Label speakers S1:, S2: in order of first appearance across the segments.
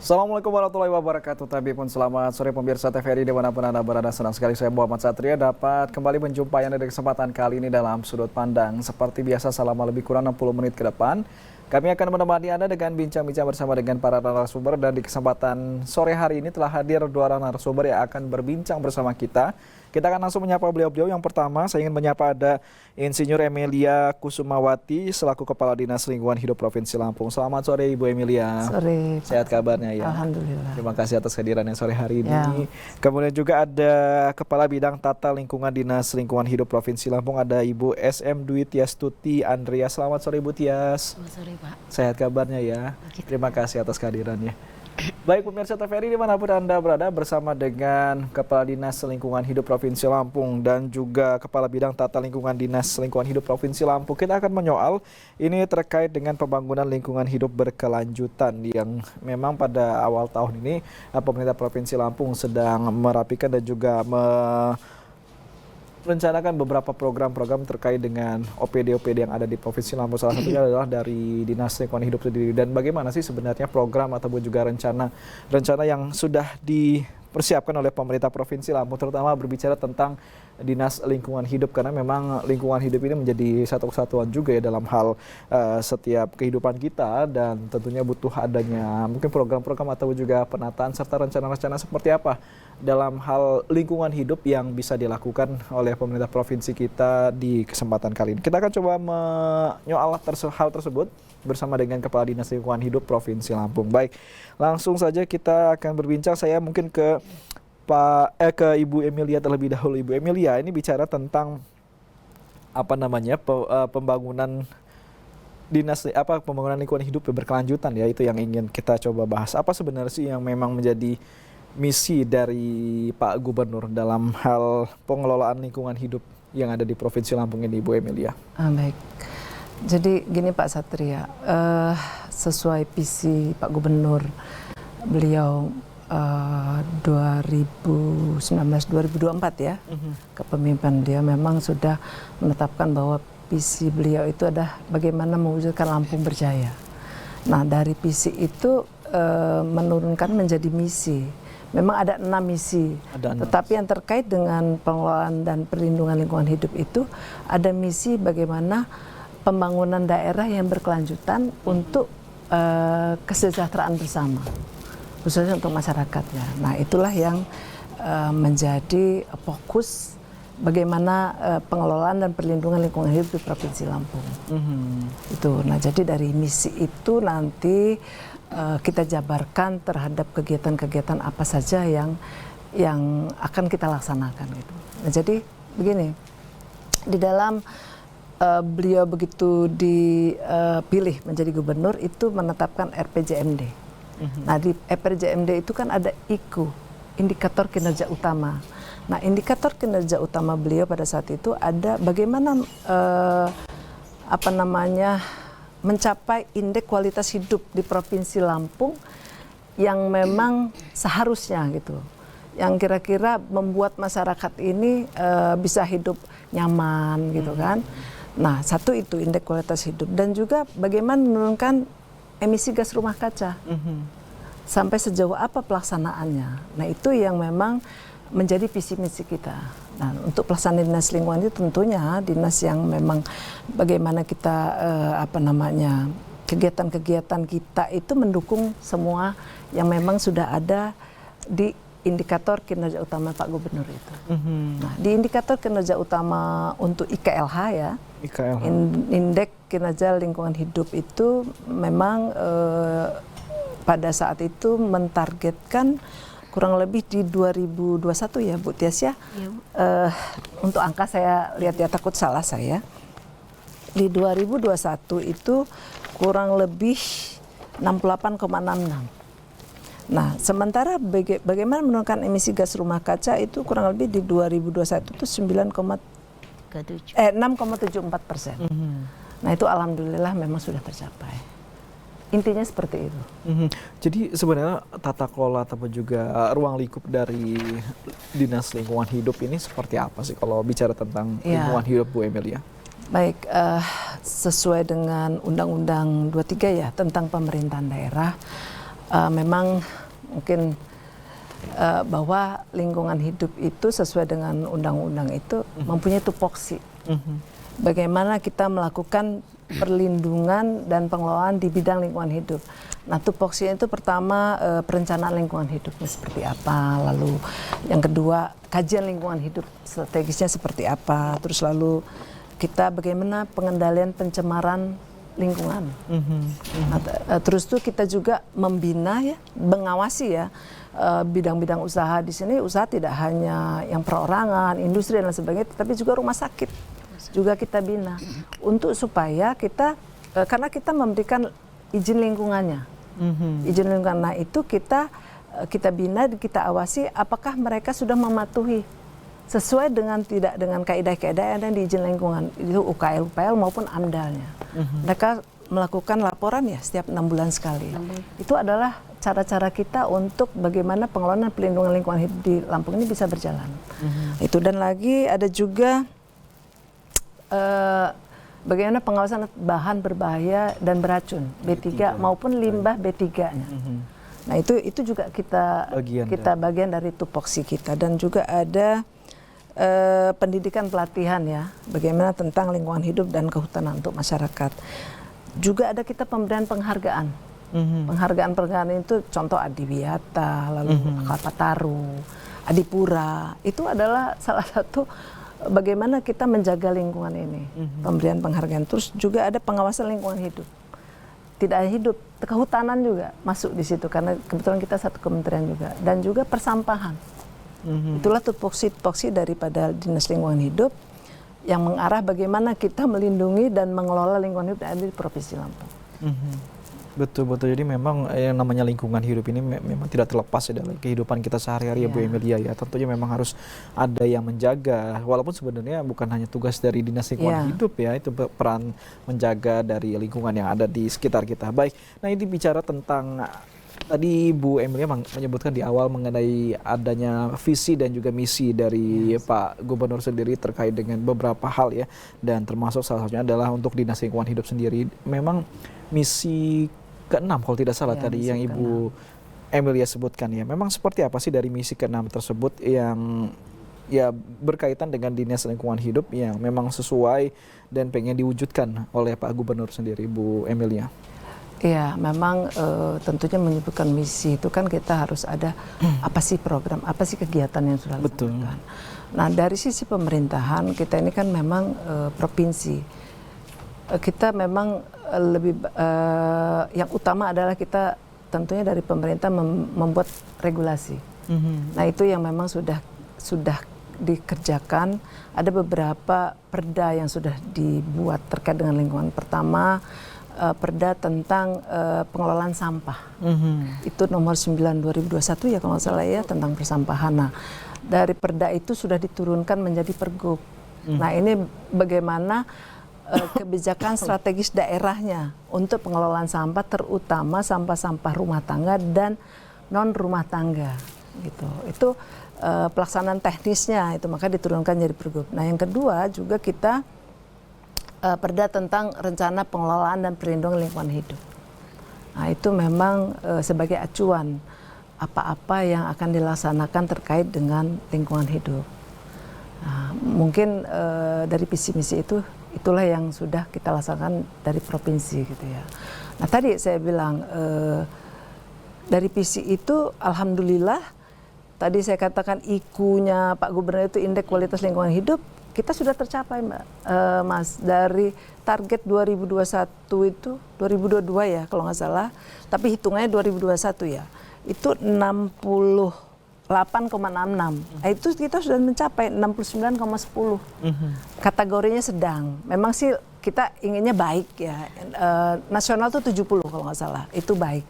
S1: Assalamualaikum warahmatullahi wabarakatuh. Tabi pun selamat sore pemirsa TVRI dimanapun Anda berada. Senang sekali saya Muhammad Satria dapat kembali menjumpai Anda di kesempatan kali ini dalam Sudut Pandang. Seperti biasa selama lebih kurang 60 menit ke depan, kami akan menemani Anda dengan bincang-bincang bersama dengan para narasumber. Dan di kesempatan sore hari ini telah hadir dua narasumber yang akan berbincang bersama kita. Kita akan langsung menyapa beliau-beliau. Yang pertama, saya ingin menyapa ada Insinyur Emilia Kusumawati selaku Kepala Dinas Lingkungan Hidup Provinsi Lampung. Selamat sore Ibu Emilia.
S2: Sore.
S1: Sehat kabarnya ya?
S2: Alhamdulillah.
S1: Terima kasih atas kehadirannya sore hari ini.
S2: Ya.
S1: Kemudian juga ada Kepala Bidang Tata Lingkungan Dinas Lingkungan Hidup Provinsi Lampung, ada Ibu SM Dwi Tiastuti Andrea. Selamat sore Ibu Tias.
S3: Selamat sore Pak.
S1: Sehat kabarnya ya? Terima kasih atas kehadirannya. Baik pemirsa TVRI dimanapun Anda berada, bersama dengan Kepala Dinas Lingkungan Hidup Provinsi Lampung dan juga Kepala Bidang Tata Lingkungan Dinas Lingkungan Hidup Provinsi Lampung, kita akan menyoal ini terkait dengan pembangunan lingkungan hidup berkelanjutan yang memang pada awal tahun ini pemerintah Provinsi Lampung sedang merapikan dan juga merencanakan beberapa program-program terkait dengan OPD-OPD yang ada di Provinsi Lampung. Salah satunya adalah dari Dinas Lingkungan Hidup sendiri. Dan bagaimana sih sebenarnya program ataupun juga rencana yang sudah dipersiapkan oleh pemerintah Provinsi Lampung, terutama berbicara tentang Dinas Lingkungan Hidup, karena memang lingkungan hidup ini menjadi satu kesatuan juga ya dalam hal setiap kehidupan kita, dan tentunya butuh adanya mungkin program-program atau juga penataan serta rencana-rencana seperti apa dalam hal lingkungan hidup yang bisa dilakukan oleh pemerintah provinsi kita di kesempatan kali ini. Kita akan coba menyoal hal tersebut bersama dengan Kepala Dinas Lingkungan Hidup Provinsi Lampung. Baik, langsung saja kita akan berbincang. Saya mungkin ke Ibu Emilia terlebih dahulu. Ibu Emilia, ini bicara tentang pembangunan pembangunan lingkungan hidup berkelanjutan ya, itu yang ingin kita coba bahas. Apa sebenarnya sih yang memang menjadi misi dari Pak Gubernur dalam hal pengelolaan lingkungan hidup yang ada di Provinsi Lampung ini, Ibu Emilia?
S2: Baik. Jadi gini Pak Satria, sesuai visi Pak Gubernur, beliau 2019-2024 ya, kepemimpinan dia memang sudah menetapkan bahwa visi beliau itu adalah bagaimana mewujudkan Lampung berjaya. Nah dari visi itu menurunkan menjadi misi. Memang ada 6 misi, tetapi yang terkait dengan pengelolaan dan perlindungan lingkungan hidup itu ada misi bagaimana pembangunan daerah yang berkelanjutan untuk kesejahteraan bersama, khususnya untuk masyarakatnya. Nah itulah yang menjadi fokus bagaimana pengelolaan dan perlindungan lingkungan hidup di Provinsi Lampung. Itu. Nah jadi dari misi itu nanti kita jabarkan terhadap kegiatan-kegiatan apa saja yang akan kita laksanakan gitu. Nah, jadi begini, di dalam beliau begitu dipilih menjadi gubernur itu menetapkan RPJMD. Nah di RPJMD itu kan ada IKU, indikator kinerja utama. Nah indikator kinerja utama beliau pada saat itu ada bagaimana mencapai indeks kualitas hidup di Provinsi Lampung yang memang seharusnya gitu, yang kira-kira membuat masyarakat ini bisa hidup nyaman gitu kan. Nah satu itu indeks kualitas hidup, dan juga bagaimana menurunkan emisi gas rumah kaca, sampai sejauh apa pelaksanaannya. Nah itu yang memang menjadi visi misi kita. Nah, untuk pelaksanaan dinas lingkungan itu tentunya dinas yang memang bagaimana kita kegiatan-kegiatan kita itu mendukung semua yang memang sudah ada di indikator kinerja utama Pak Gubernur itu. Nah, di indikator kinerja utama untuk IKLH ya, indeks kinerja lingkungan hidup itu memang pada saat itu mentargetkan kurang lebih di 2021 ya Bu Tias ya. Untuk angka saya lihat ya, takut salah saya. Di 2021 itu kurang lebih 68,66. Nah, sementara bagaimana menurunkan emisi gas rumah kaca itu kurang lebih di 2021 itu 6,74%. Nah, itu alhamdulillah memang sudah tercapai. Intinya seperti itu.
S1: Jadi sebenarnya tata kelola ataupun juga ruang lingkup dari Dinas Lingkungan Hidup ini seperti apa sih kalau bicara tentang lingkungan hidup, Bu Emilia?
S2: Baik, sesuai dengan Undang-Undang 23 ya tentang pemerintahan daerah, memang mungkin bahwa lingkungan hidup itu sesuai dengan undang-undang itu mempunyai tupoksi. Bagaimana kita melakukan perlindungan dan pengelolaan di bidang lingkungan hidup. Nah, tupoksi itu pertama perencanaan lingkungan hidupnya seperti apa, lalu yang kedua kajian lingkungan hidup strategisnya seperti apa, terus lalu kita bagaimana pengendalian pencemaran lingkungan. Nah, terus tuh kita juga membina ya, mengawasi ya bidang-bidang usaha di sini. Usaha tidak hanya yang perorangan, industri dan lain sebagainya, tapi juga rumah sakit juga kita bina untuk supaya kita karena kita memberikan izin lingkungannya, izin lingkungan. Nah itu kita bina, kita awasi apakah mereka sudah mematuhi sesuai dengan tidak dengan kaidah-kaidah yang ada di izin lingkungan itu UKL maupun AMDAL-nya. Mereka melakukan laporan ya setiap 6 bulan sekali. Itu adalah cara-cara kita untuk bagaimana pengelolaan pelindungan lingkungan hidup di Lampung ini bisa berjalan. Itu dan lagi ada juga bagaimana pengawasan bahan berbahaya dan beracun B3 maupun limbah B3-nya. Nah itu juga kita bagian dari tupoksi kita, dan juga ada pendidikan pelatihan ya, bagaimana tentang lingkungan hidup dan kehutanan untuk masyarakat. Juga ada kita pemberian penghargaan. Penghargaan itu contoh Adiwiyata, lalu Kalpataru, Adipura. Itu adalah salah satu bagaimana kita menjaga lingkungan ini, pemberian penghargaan. Terus juga ada pengawasan lingkungan hidup. Tidak hanya hidup, kehutanan juga masuk di situ karena kebetulan kita satu kementerian juga. Dan juga persampahan. Itulah tupoksi daripada Dinas Lingkungan Hidup yang mengarah bagaimana kita melindungi dan mengelola lingkungan hidup yang ada di Provinsi Lampung.
S1: Betul. Jadi memang yang namanya lingkungan hidup ini memang tidak terlepas ya dari kehidupan kita sehari-hari ya Bu Emilia ya. Tentunya memang harus ada yang menjaga. Walaupun sebenarnya bukan hanya tugas dari Dinas Lingkungan Hidup ya, itu peran menjaga dari lingkungan yang ada di sekitar kita. Baik. Nah, ini bicara tentang tadi Bu Emilia menyebutkan di awal mengenai adanya visi dan juga misi dari Pak Gubernur sendiri terkait dengan beberapa hal ya. Dan termasuk salah satunya adalah untuk Dinas Lingkungan Hidup sendiri. Memang misi ke-6 kalau tidak salah tadi yang Ibu Emilia sebutkan ya. Memang seperti apa sih dari misi ke-6 tersebut yang ya berkaitan dengan Dinas Lingkungan Hidup yang memang sesuai dan pengen diwujudkan oleh Pak Gubernur sendiri, Bu Emilia?
S2: Iya, memang tentunya menyebutkan misi itu kan kita harus ada apa sih program, apa sih kegiatan yang sudah dilakukan. Nah, dari sisi pemerintahan kita ini kan memang provinsi. Kita memang lebih yang utama adalah kita tentunya dari pemerintah membuat regulasi. Nah, itu yang memang sudah dikerjakan. Ada beberapa perda yang sudah dibuat terkait dengan lingkungan. Pertama, perda tentang pengelolaan sampah. Itu nomor 9 2021 ya kalau nggak salah ya, tentang persampahan. Nah, dari perda itu sudah diturunkan menjadi pergub. Nah, ini bagaimana kebijakan strategis daerahnya untuk pengelolaan sampah, terutama sampah-sampah rumah tangga dan non rumah tangga gitu. Itu pelaksanaan teknisnya itu maka diturunkan jadi pergub. Nah, yang kedua juga kita perda tentang rencana pengelolaan dan perlindungan lingkungan hidup. Nah, itu memang sebagai acuan apa-apa yang akan dilaksanakan terkait dengan lingkungan hidup. Nah, mungkin dari visi misi itulah yang sudah kita laksanakan dari provinsi gitu ya. Nah, tadi saya bilang dari visi itu alhamdulillah tadi saya katakan IKU-nya Pak Gubernur itu indeks kualitas lingkungan hidup kita sudah tercapai Mas, dari target 2021 itu 2022 ya kalau nggak salah, tapi hitungannya 2021 ya, itu 68,66. Itu kita sudah mencapai 69,10. Kategorinya sedang. Memang sih kita inginnya baik ya. Nasional tuh 70 kalau nggak salah, itu baik.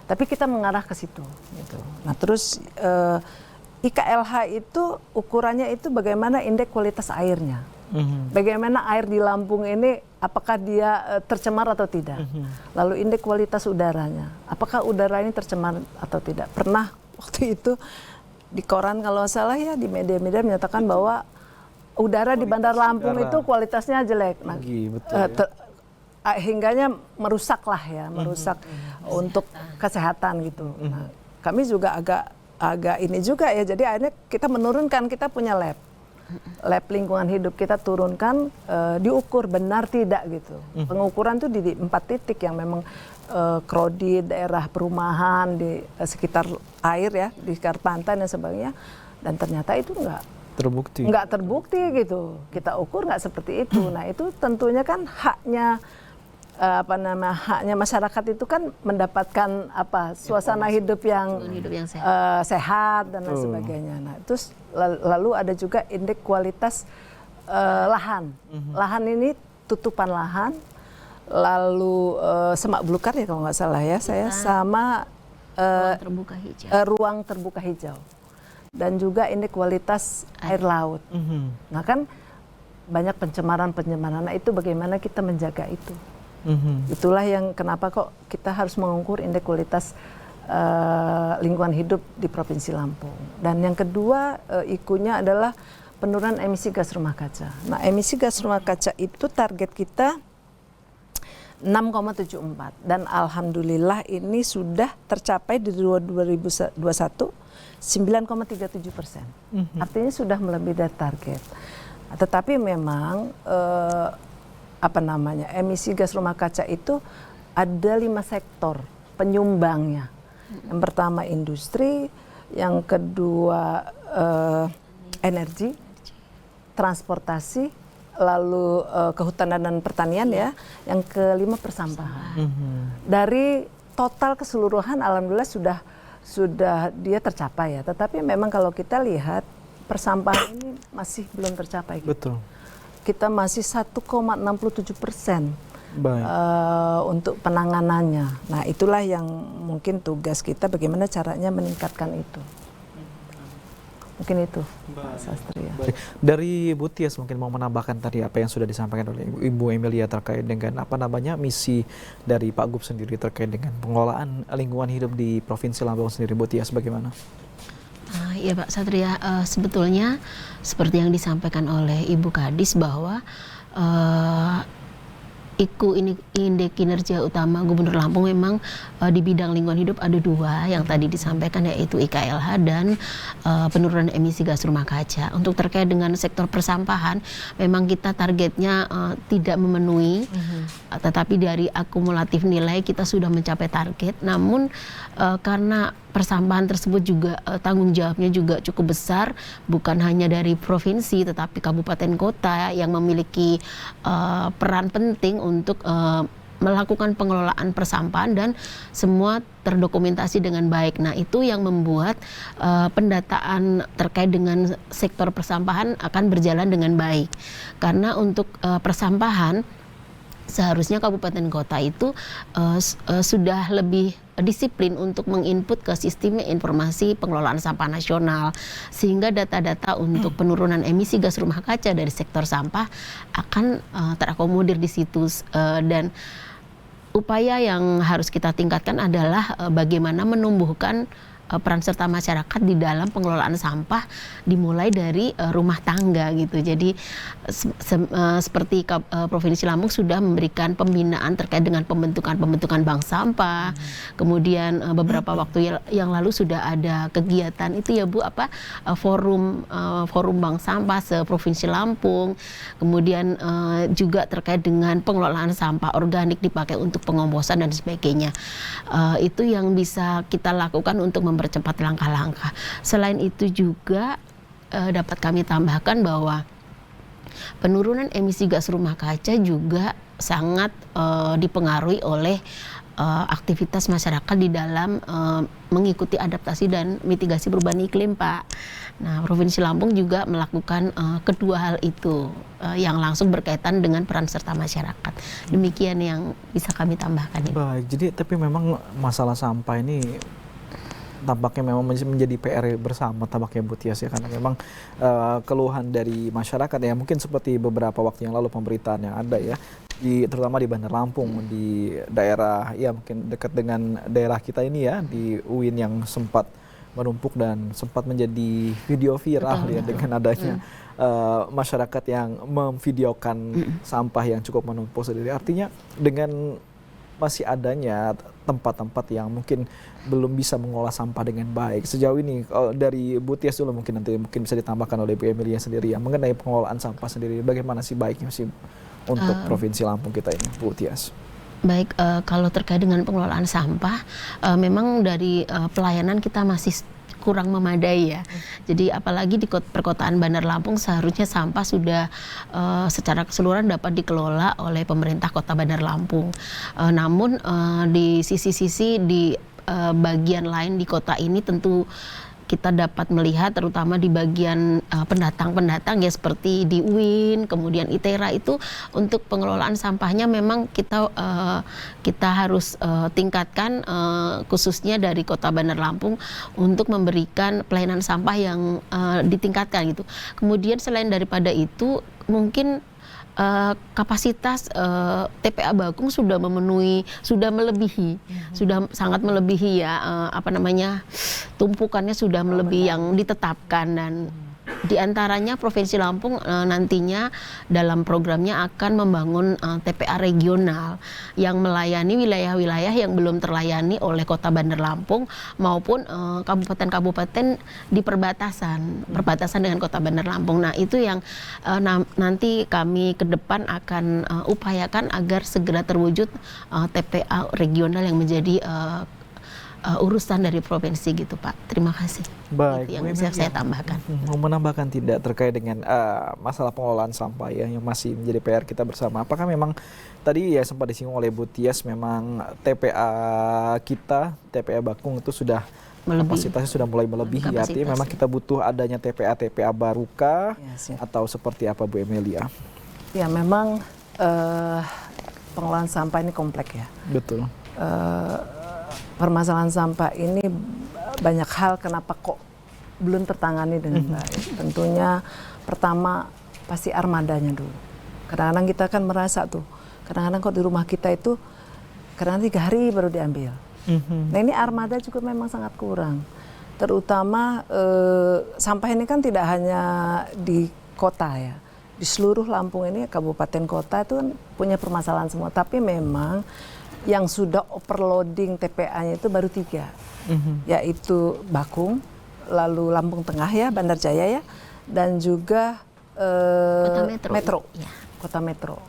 S2: Tapi kita mengarah ke situ. Gitu. Nah terus IKLH itu ukurannya itu bagaimana indeks kualitas airnya. Bagaimana air di Lampung ini apakah dia tercemar atau tidak. Lalu indeks kualitas udaranya. Apakah udara ini tercemar atau tidak. Pernah waktu itu di koran kalau salah ya di media-media menyatakan bahwa udara di Bandar Lampung itu kualitasnya jelek. Nah, hingganya merusak lah ya, merusak untuk kesehatan gitu. Nah, kami juga agak ini juga ya, jadi akhirnya kita menurunkan, kita punya lab lingkungan hidup, kita turunkan, diukur benar tidak gitu. Pengukuran tuh di 4 titik yang memang krodit, daerah perumahan, di sekitar air ya, di sekitar pantai dan sebagainya, dan ternyata itu nggak terbukti gitu. Kita ukur nggak seperti itu. Nah itu tentunya kan haknya haknya masyarakat itu kan mendapatkan suasana hidup yang sehat dan lain sebagainya. Nah terus lalu ada juga indeks kualitas lahan. Lahan ini tutupan lahan, lalu semak belukar ya kalau nggak salah ya, saya sama ruang terbuka hijau. Dan juga indeks kualitas air laut. Nah kan banyak pencemaran. Nah itu bagaimana kita menjaga itu. Itulah yang kenapa kok kita harus mengukur indeks kualitas lingkungan hidup di Provinsi Lampung. Dan yang kedua IKU-nya adalah penurunan emisi gas rumah kaca. Nah emisi gas rumah kaca itu target kita 6,74 dan alhamdulillah ini sudah tercapai di 2021 9,37%. Artinya sudah melebihi dari target. Tetapi memang emisi gas rumah kaca itu ada 5 sektor penyumbangnya. Yang pertama industri, yang kedua energi, transportasi, lalu kehutanan dan pertanian ya, yang kelima persampahan. Dari total keseluruhan alhamdulillah sudah dia tercapai ya. Tetapi memang kalau kita lihat persampahan ini masih belum tercapai.
S1: Betul.
S2: Kita masih 1,67% untuk penanganannya. Nah itulah yang mungkin tugas kita bagaimana caranya meningkatkan itu. Mungkin itu Pak Sastri ya.
S1: Dari Bu Tias mungkin mau menambahkan tadi apa yang sudah disampaikan oleh Ibu Emilia terkait dengan misi dari Pak Gup sendiri terkait dengan pengelolaan lingkungan hidup di Provinsi Lampung sendiri. Bu Tias bagaimana?
S3: Ya Pak Satria, sebetulnya seperti yang disampaikan oleh Ibu Kadis bahwa IKU ini indeks kinerja utama Gubernur Lampung memang di bidang lingkungan hidup ada 2 yang tadi disampaikan, yaitu IKLH dan penurunan emisi gas rumah kaca. Untuk terkait dengan sektor persampahan memang kita targetnya tidak memenuhi, tetapi dari akumulatif nilai kita sudah mencapai target. Namun karena persampahan tersebut juga tanggung jawabnya juga cukup besar, bukan hanya dari provinsi tetapi kabupaten kota yang memiliki peran penting untuk melakukan pengelolaan persampahan dan semua terdokumentasi dengan baik. Nah itu yang membuat pendataan terkait dengan sektor persampahan akan berjalan dengan baik, karena untuk persampahan seharusnya kabupaten kota itu sudah lebih disiplin untuk menginput ke sistem informasi pengelolaan sampah nasional, sehingga data-data untuk penurunan emisi gas rumah kaca dari sektor sampah akan terakomodir di situ. Dan upaya yang harus kita tingkatkan adalah bagaimana menumbuhkan peran serta masyarakat di dalam pengelolaan sampah dimulai dari rumah tangga gitu. Jadi seperti Provinsi Lampung sudah memberikan pembinaan terkait dengan pembentukan bank sampah. Kemudian beberapa waktu yang lalu sudah ada kegiatan itu ya Bu, forum bank sampah se-Provinsi Lampung. Kemudian juga terkait dengan pengelolaan sampah organik dipakai untuk pengomposan dan sebagainya. Itu yang bisa kita lakukan untuk mempercepat langkah-langkah. Selain itu juga dapat kami tambahkan bahwa penurunan emisi gas rumah kaca juga sangat dipengaruhi oleh aktivitas masyarakat di dalam mengikuti adaptasi dan mitigasi perubahan iklim, Pak. Nah, Provinsi Lampung juga melakukan kedua hal itu yang langsung berkaitan dengan peran serta masyarakat. Demikian yang bisa kami tambahkan.
S1: Baik, jadi tapi memang masalah sampah ini tampaknya memang menjadi PR bersama tampaknya Bu Tias ya, karena memang keluhan dari masyarakat ya, mungkin seperti beberapa waktu yang lalu pemberitaan yang ada ya, terutama di Bandar Lampung, di daerah ya mungkin dekat dengan daerah kita ini ya, di UIN yang sempat menumpuk dan sempat menjadi video viral ya dengan adanya masyarakat yang memvideokan sampah yang cukup menumpuk sendiri. Artinya dengan masih adanya tempat-tempat yang mungkin belum bisa mengolah sampah dengan baik. Sejauh ini dari Bu Tias dulu mungkin nanti bisa ditambahkan oleh Bu Emilia sendiri ya mengenai pengelolaan sampah sendiri. Bagaimana sih baiknya sih untuk Provinsi Lampung kita ini, Bu Tias?
S3: Baik, kalau terkait dengan pengelolaan sampah, memang dari pelayanan kita masih kurang memadai ya. Jadi apalagi di perkotaan Bandar Lampung seharusnya sampah sudah secara keseluruhan dapat dikelola oleh pemerintah Kota Bandar Lampung. Namun di sisi-sisi di bagian lain di kota ini tentu kita dapat melihat terutama di bagian pendatang-pendatang ya seperti di UIN, kemudian ITERA itu untuk pengelolaan sampahnya memang kita harus tingkatkan khususnya dari Kota Bandar Lampung untuk memberikan pelayanan sampah yang ditingkatkan gitu. Kemudian selain daripada itu mungkin kapasitas TPA Bakung sudah melebihi, sudah sangat melebihi ya tumpukannya sudah melebihi yang ditetapkan dan diantaranya Provinsi Lampung nantinya dalam programnya akan membangun TPA regional yang melayani wilayah-wilayah yang belum terlayani oleh Kota Bandar Lampung maupun kabupaten-kabupaten di perbatasan dengan Kota Bandar Lampung. Nah itu yang nanti kami ke depan akan upayakan agar segera terwujud TPA regional yang menjadi urusan dari provinsi gitu Pak. Terima kasih.
S1: Baik,
S3: itu yang bisa saya tambahkan.
S1: Mau menambahkan tidak terkait dengan masalah pengelolaan sampah ya yang masih menjadi PR kita bersama. Apakah memang tadi ya sempat disinggung oleh Bu Tias memang TPA kita, TPA Bakung itu sudah kapasitasnya sudah mulai melebihi. Artinya memang kita butuh adanya TPA barukah atau seperti apa Bu Emilia?
S2: Ya memang pengelolaan sampah ini kompleks ya.
S1: Betul.
S2: Permasalahan sampah ini banyak hal kenapa kok belum tertangani dengan baik. Tentunya pertama pasti armadanya dulu. Kadang-kadang kita kan merasa tuh, kadang-kadang kok di rumah kita itu kadang-kadang 3 hari baru diambil. Nah ini armada juga memang sangat kurang. Terutama sampah ini kan tidak hanya di kota ya. Di seluruh Lampung ini kabupaten kota itu kan punya permasalahan semua. Tapi memang yang sudah overloading TPA-nya itu baru 3, yaitu Bakung, lalu Lampung Tengah ya, Bandar Jaya ya, dan juga Metro. Ya. Kota Metro.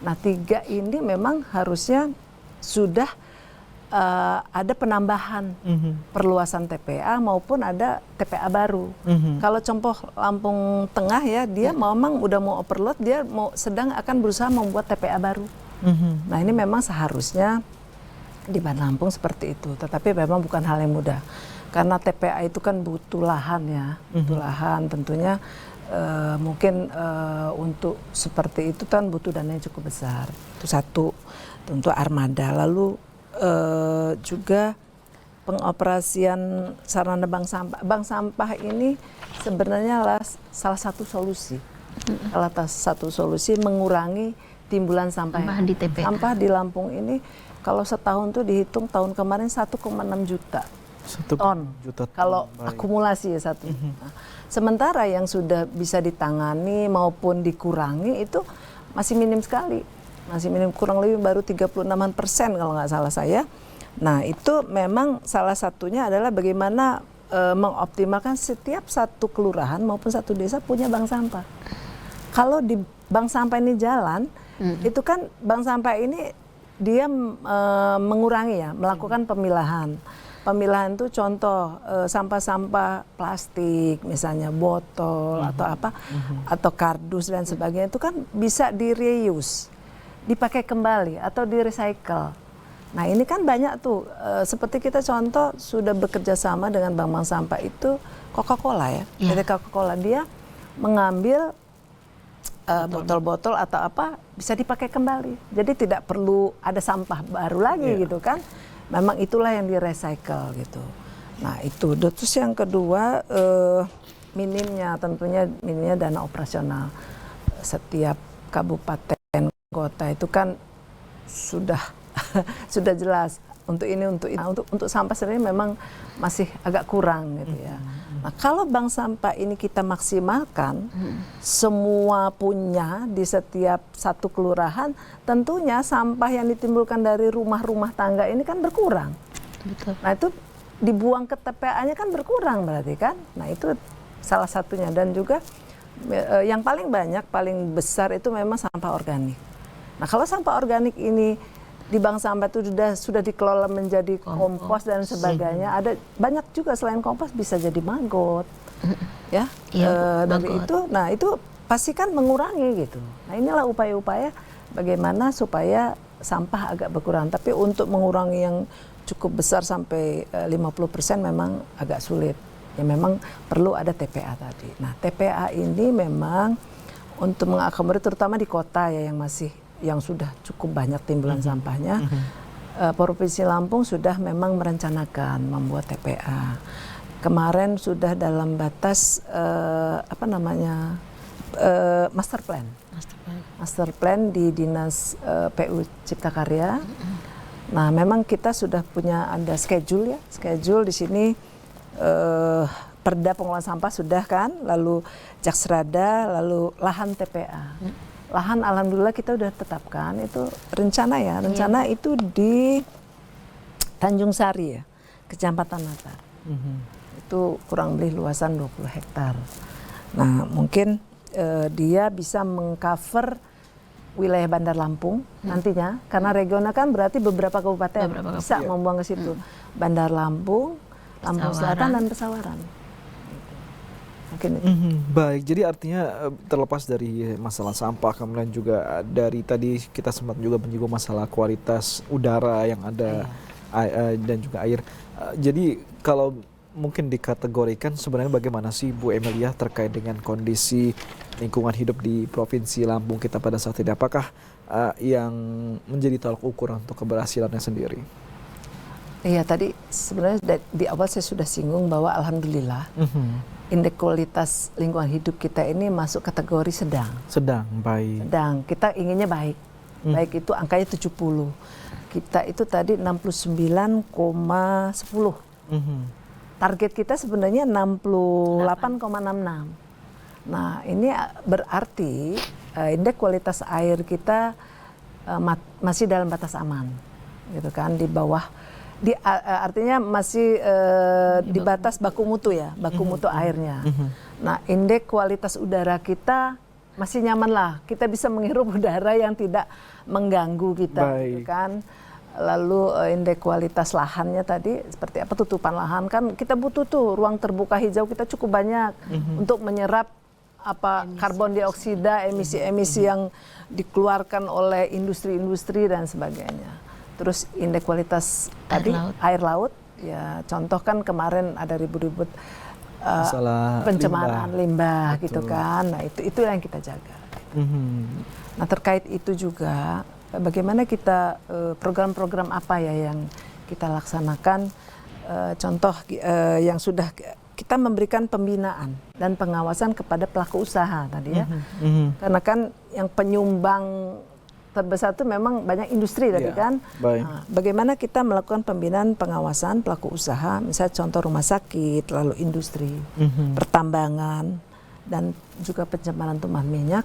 S2: Nah 3 ini memang harusnya sudah ada penambahan perluasan TPA maupun ada TPA baru. Kalau contoh Lampung Tengah ya, dia memang udah mau overload, dia sedang akan berusaha membuat TPA baru. Nah ini memang seharusnya di Bandar Lampung seperti itu, tetapi memang bukan hal yang mudah karena TPA itu kan butuh lahan ya, butuh lahan tentunya mungkin untuk seperti itu kan butuh dana yang cukup besar. Itu satu, tentu armada, lalu juga pengoperasian sarana bank sampah. Bank sampah ini sebenarnya salah satu solusi, mengurangi timbulan sampah
S3: di TPA.
S2: Sampah di Lampung ini kalau setahun tuh dihitung tahun kemarin 1,6 juta ton. Kalau akumulasi ya satu. Nah, sementara yang sudah bisa ditangani maupun dikurangi itu masih minim sekali. Masih minim, kurang lebih baru 36% kalau nggak salah saya. Nah itu memang salah satunya adalah bagaimana mengoptimalkan setiap satu kelurahan maupun satu desa punya bank sampah. Kalau di bank sampah ini jalan, itu kan bank sampah ini dia mengurangi ya, melakukan pemilahan. Pemilahan itu contoh sampah-sampah plastik, misalnya botol atau apa, atau kardus dan sebagainya itu kan bisa di-reuse, dipakai kembali atau di-recycle. Nah ini kan banyak tuh, seperti kita contoh sudah bekerja sama dengan bank-bank sampah itu Coca-Cola ya, PT Coca-Cola dia mengambil botol-botol atau apa bisa dipakai kembali. Jadi tidak perlu ada sampah baru lagi gitu kan. Memang itulah yang di-recycle gitu. Nah itu. Terus yang kedua minimnya dana operasional. Setiap kabupaten kota itu kan sudah sudah jelas untuk ini, untuk itu. Nah, untuk sampah sebenarnya memang masih agak kurang gitu ya. Nah, kalau bank sampah ini kita maksimalkan, semua punya di setiap satu kelurahan, tentunya sampah yang ditimbulkan dari rumah-rumah tangga ini kan berkurang.
S3: Betul.
S2: Nah, itu dibuang ke TPA-nya kan berkurang berarti kan. Nah, itu salah satunya. Dan juga yang paling banyak, paling besar itu memang sampah organik. Nah, kalau sampah organik ini di bank sampah itu sudah dikelola menjadi kompos dan sebagainya. Ada banyak juga selain kompos bisa jadi maggot, ya. Dari itu, nah itu pasti kan mengurangi gitu. Nah, inilah upaya-upaya bagaimana supaya sampah agak berkurang. Tapi untuk mengurangi yang cukup besar sampai 50% memang agak sulit. Ya memang perlu ada TPA tadi. Nah, TPA ini memang untuk mengakomodir terutama di kota ya yang sudah cukup banyak timbulan sampahnya. Provinsi Lampung sudah memang merencanakan membuat TPA. Kemarin sudah dalam batas master plan. Master plan di Dinas PU Cipta Karya. Nah, memang kita sudah punya ada schedule di sini. Perda pengelolaan sampah sudah kan, lalu Jaksrada, lalu lahan TPA. Lahan alhamdulillah kita udah tetapkan, itu rencana itu di Tanjung Sari ya, Kecamatan Natar. Itu kurang lebih luasan 20 hektar. Nah, mungkin dia bisa mengcover wilayah Bandar Lampung nantinya, karena regional kan berarti beberapa kabupaten bisa membuang ke situ. Bandar Lampung, Lampung Selatan dan Pesawaran.
S1: Baik, jadi artinya terlepas dari masalah sampah, kemudian juga dari tadi kita sempat juga menyinggung masalah kualitas udara yang ada dan juga air. Jadi kalau mungkin dikategorikan sebenarnya bagaimana sih Bu Emilia terkait dengan kondisi lingkungan hidup di Provinsi Lampung kita pada saat ini? Apakah yang menjadi tolak ukur untuk keberhasilannya sendiri?
S2: Iya, tadi sebenarnya di awal saya sudah singgung bahwa alhamdulillah indeks kualitas lingkungan hidup kita ini masuk kategori sedang. Sedang, baik. Sedang, kita inginnya baik. Baik itu angkanya 70. Kita itu tadi 69,10. Target kita sebenarnya 68,66. Nah, ini berarti indeks kualitas air kita masih dalam batas aman. Gitu kan, di bawah artinya masih di batas baku mutu ya, baku mutu airnya. Nah, indeks kualitas udara kita masih nyaman lah. Kita bisa menghirup udara yang tidak mengganggu kita, gitu kan. Lalu indeks kualitas lahannya tadi seperti apa, tutupan lahan kan kita butuh tuh ruang terbuka hijau kita cukup banyak untuk menyerap karbon dioksida, emisi-emisi yang dikeluarkan oleh industri-industri dan sebagainya. Terus indeks kualitas air laut, ya contoh kan kemarin ada ribut-ribut pencemaran limbah gitu kan. Nah, itu yang kita jaga. Nah, terkait itu juga bagaimana kita program-program apa ya yang kita laksanakan, contoh yang sudah kita memberikan pembinaan dan pengawasan kepada pelaku usaha tadi ya. Karena kan yang penyumbang terbesar itu memang banyak industri tadi kan. Nah, bagaimana kita melakukan pembinaan pengawasan pelaku usaha, misalnya contoh rumah sakit, lalu industri, pertambangan, dan juga pencemaran tumpahan minyak.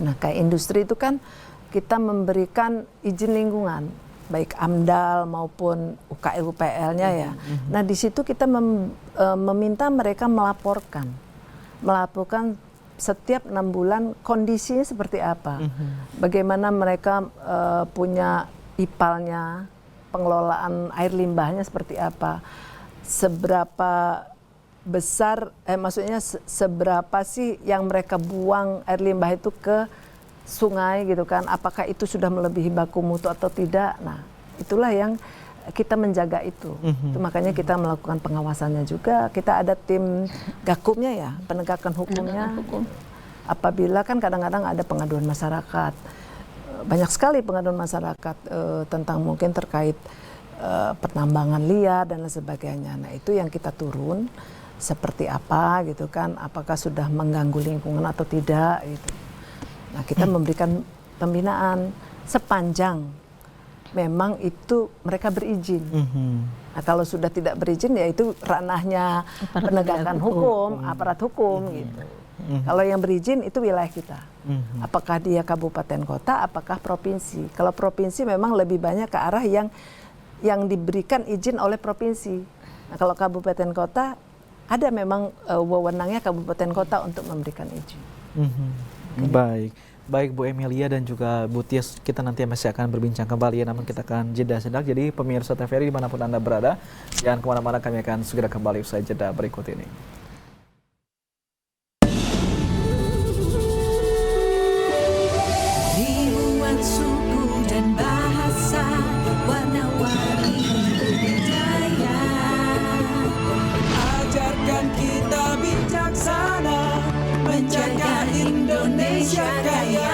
S2: Nah, kayak industri itu kan kita memberikan izin lingkungan, baik AMDAL maupun UKL-UPL-nya ya. Nah, di situ kita meminta mereka melaporkan setiap 6 bulan kondisinya seperti apa, bagaimana mereka punya IPAL-nya, pengelolaan air limbahnya seperti apa, seberapa besar, maksudnya seberapa sih yang mereka buang air limbah itu ke sungai gitu kan, apakah itu sudah melebihi baku mutu atau tidak. Nah, itulah yang kita menjaga itu. Itu makanya kita melakukan pengawasannya juga. Kita ada tim gakumnya ya, penegakan hukumnya. Apabila kan kadang-kadang ada pengaduan masyarakat, banyak sekali pengaduan masyarakat tentang mungkin terkait pertambangan liar dan lain sebagainya. Nah, itu yang kita turun seperti apa gitu kan, apakah sudah mengganggu lingkungan atau tidak gitu. Nah, kita memberikan pembinaan sepanjang memang itu mereka berizin. Nah, kalau sudah tidak berizin ya itu ranahnya penegakan hukum, aparat hukum gitu. Kalau yang berizin itu wilayah kita. Apakah dia kabupaten kota, apakah provinsi. Kalau provinsi memang lebih banyak ke arah yang diberikan izin oleh provinsi. Nah, kalau kabupaten kota ada memang wewenangnya kabupaten kota untuk memberikan izin.
S1: Baik Bu Emilia dan juga Bu Tias, kita nanti masih akan berbincang kembali ya, namun kita akan jeda sejenak. Jadi pemirsa TVRI dimanapun Anda berada, jangan kemana-mana, kami akan segera kembali usai jeda berikut ini.
S4: Ribuan suku dan bahasa, warna-warni budaya. Ajarkan kita bijaksana, menjaga Indonesia kaya.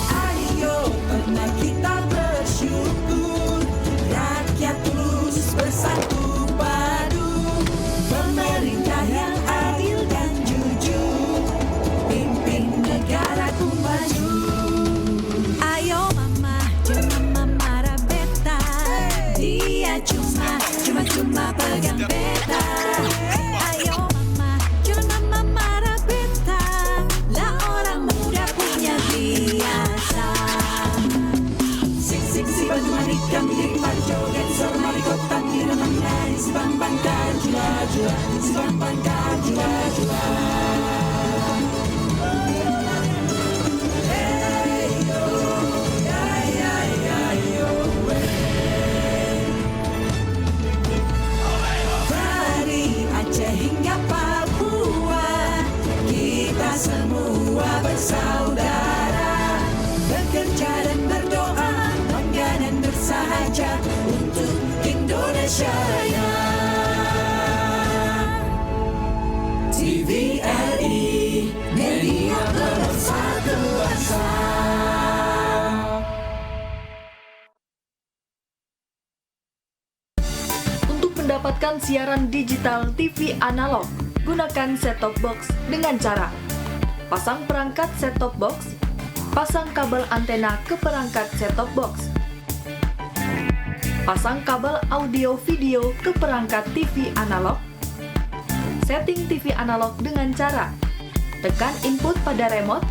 S4: Ayo pernah kita bersyukur, rakyat terus bersatu padu, pemerintah yang adil dan jujur, pimpin negaraku maju. Ayo mama, jangan mama rabeta, dia cuma pegang peta. Ayo mama, jangan mama rabeta, lah orang muda punya biasa. Sing sing si bantu manikam di panjoget sormari kotang di ramang nari si bang bangkar jua jua, si bang bangkar jua jua. Semua bersaudara, bekerja dan berdoa, bangga dan bersahaja untuk Indonesia Raya. TVRI, media pemersatu bangsa.
S5: Untuk mendapatkan siaran digital TV analog, gunakan set-top box dengan cara pasang perangkat set-top box, pasang kabel antena ke perangkat set-top box, pasang kabel audio video ke perangkat TV analog, setting TV analog dengan cara tekan input pada remote,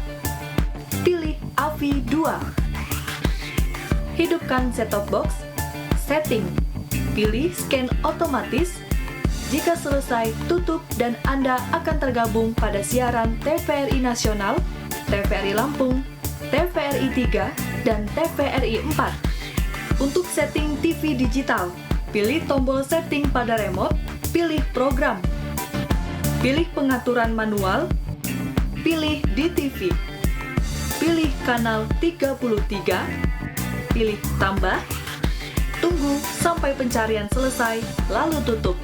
S5: pilih AVI 2, hidupkan set-top box, setting, pilih scan otomatis. Jika selesai, tutup dan Anda akan tergabung pada siaran TVRI Nasional, TVRI Lampung, TVRI 3, dan TVRI 4. Untuk setting TV digital, pilih tombol setting pada remote, pilih program, pilih pengaturan manual, pilih DTV, pilih kanal 33, pilih tambah, tunggu sampai pencarian selesai, lalu tutup.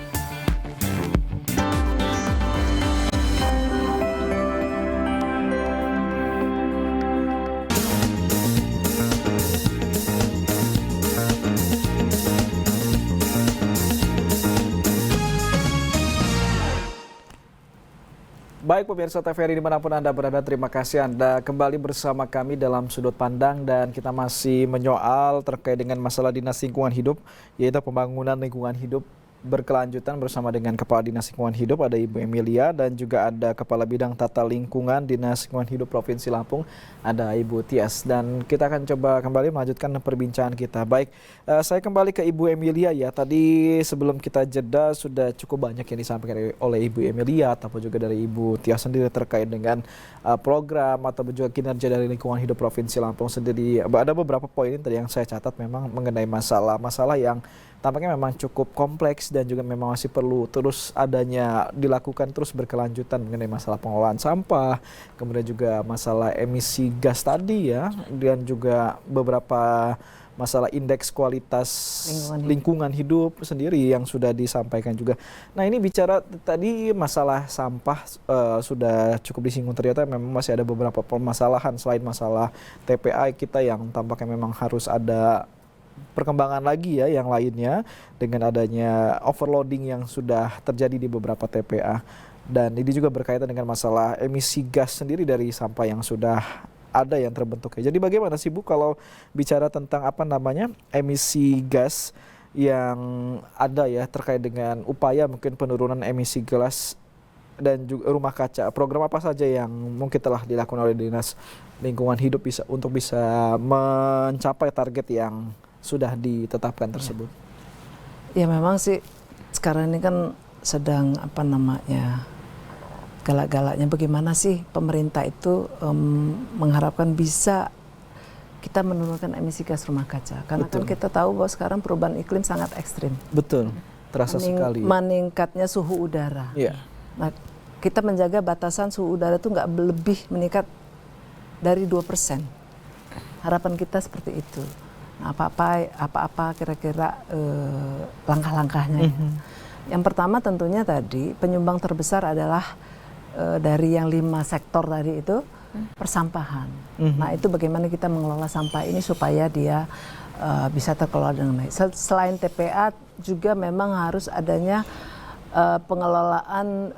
S1: Baik pemirsa TVRI dimanapun Anda berada, terima kasih Anda kembali bersama kami dalam Sudut Pandang, dan kita masih menyoal terkait dengan masalah Dinas Lingkungan Hidup, yaitu pembangunan lingkungan hidup berkelanjutan bersama dengan Kepala Dinas Lingkungan Hidup, ada Ibu Emilia, dan juga ada Kepala Bidang Tata Lingkungan Dinas Lingkungan Hidup Provinsi Lampung, ada Ibu Tias. Dan kita akan coba kembali melanjutkan perbincangan kita. Baik, saya kembali ke Ibu Emilia ya. Tadi sebelum kita jeda sudah cukup banyak yang disampaikan oleh Ibu Emilia ataupun juga dari Ibu Tias sendiri terkait dengan program atau juga kinerja dari Lingkungan Hidup Provinsi Lampung sendiri. Ada beberapa poin tadi yang saya catat memang mengenai masalah-masalah yang tampaknya memang cukup kompleks dan juga memang masih perlu terus dilakukan terus berkelanjutan mengenai masalah pengelolaan sampah, kemudian juga masalah emisi gas tadi ya, dan juga beberapa masalah indeks kualitas lingkungan hidup sendiri yang sudah disampaikan juga. Nah ini bicara tadi masalah sampah sudah cukup disinggung, ternyata memang masih ada beberapa permasalahan selain masalah TPA kita yang tampaknya memang harus ada perkembangan lagi ya yang lainnya dengan adanya overloading yang sudah terjadi di beberapa TPA, dan ini juga berkaitan dengan masalah emisi gas sendiri dari sampah yang sudah ada yang terbentuk ya. Jadi bagaimana sih Bu kalau bicara tentang emisi gas yang ada ya terkait dengan upaya mungkin penurunan emisi gas dan juga rumah kaca, program apa saja yang mungkin telah dilakukan oleh Dinas Lingkungan Hidup untuk bisa mencapai target yang sudah ditetapkan tersebut?
S2: Ya memang sih sekarang ini kan sedang galak-galaknya bagaimana sih pemerintah itu mengharapkan bisa kita menurunkan emisi gas rumah kaca. Karena kan kita tahu bahwa sekarang perubahan iklim sangat ekstrim.
S1: Betul, terasa sekali.
S2: Meningkatnya suhu udara.
S1: Iya.
S2: Nah, kita menjaga batasan suhu udara itu nggak lebih meningkat dari 2%. Harapan kita seperti itu. Nah, apa-apa kira-kira langkah-langkahnya. Yang pertama tentunya tadi penyumbang terbesar adalah dari yang 5 sektor tadi itu persampahan. Nah, itu bagaimana kita mengelola sampah ini supaya dia bisa terkelola dengan baik. Selain TPA juga memang harus adanya pengelolaan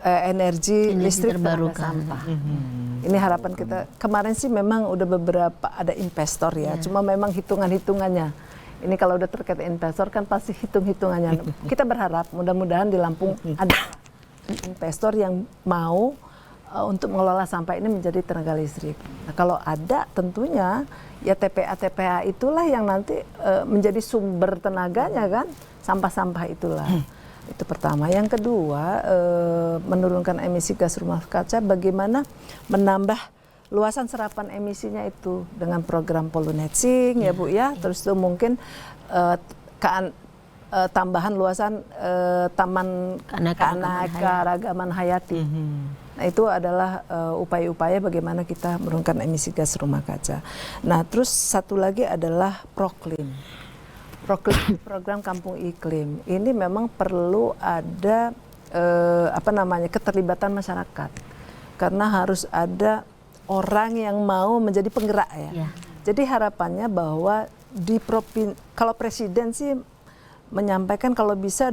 S2: energi listrik terbarukan sampah. Ini harapan kita. Kemarin sih memang udah beberapa ada investor ya, cuma memang hitungan-hitungannya. Ini kalau udah terkait investor kan pasti hitung-hitungannya. Kita berharap mudah-mudahan di Lampung ada investor yang mau untuk mengelola sampah ini menjadi tenaga listrik. Nah, kalau ada tentunya ya TPA itulah yang nanti menjadi sumber tenaganya kan, sampah-sampah itulah. Itu pertama. Yang kedua, menurunkan emisi gas rumah kaca, bagaimana menambah luasan serapan emisinya itu dengan program pollination ya Bu ya, terus itu mungkin tambahan luasan taman keanekaragaman hayati. Nah, itu adalah upaya-upaya bagaimana kita menurunkan emisi gas rumah kaca. Nah, terus satu lagi adalah Proklim program Kampung Iklim. Ini memang perlu ada keterlibatan masyarakat. Karena harus ada orang yang mau menjadi penggerak ya. Jadi harapannya bahwa kalau presiden sih menyampaikan kalau bisa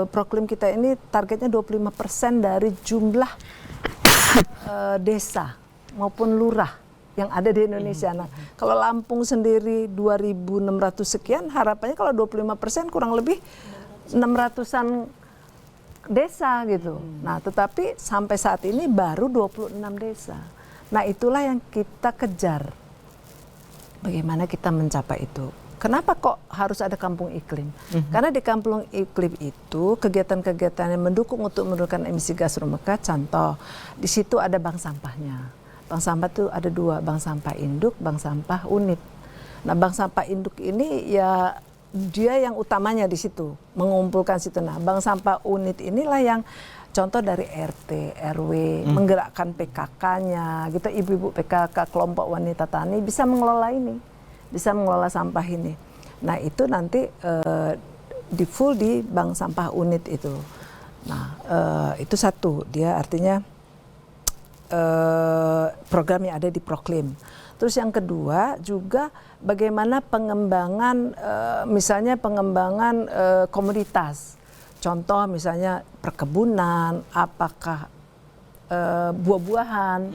S2: Proklim kita ini targetnya 25% dari jumlah desa maupun lurah yang ada di Indonesia. Nah, kalau Lampung sendiri 2.600 sekian, harapannya kalau 25% kurang lebih 600-an desa gitu. Nah, tetapi sampai saat ini baru 26 desa. Nah, itulah yang kita kejar. Bagaimana kita mencapai itu? Kenapa kok harus ada kampung iklim? Karena di kampung iklim itu kegiatan-kegiatan yang mendukung untuk menurunkan emisi gas rumah kaca. Contoh, di situ ada bank sampahnya. Bank sampah itu ada 2, bank sampah induk, bank sampah unit. Nah, bank sampah induk ini ya dia yang utamanya di situ, mengumpulkan situ. Nah, bank sampah unit inilah yang contoh dari RT, RW, menggerakkan PKK-nya, gitu, ibu-ibu PKK, kelompok wanita tani bisa mengelola ini, bisa mengelola sampah ini. Nah, itu nanti di full di bank sampah unit itu. Nah, itu satu, dia artinya program yang ada di Proklim. Terus yang kedua juga bagaimana pengembangan, misalnya pengembangan komoditas. Contoh misalnya perkebunan, apakah buah-buahan,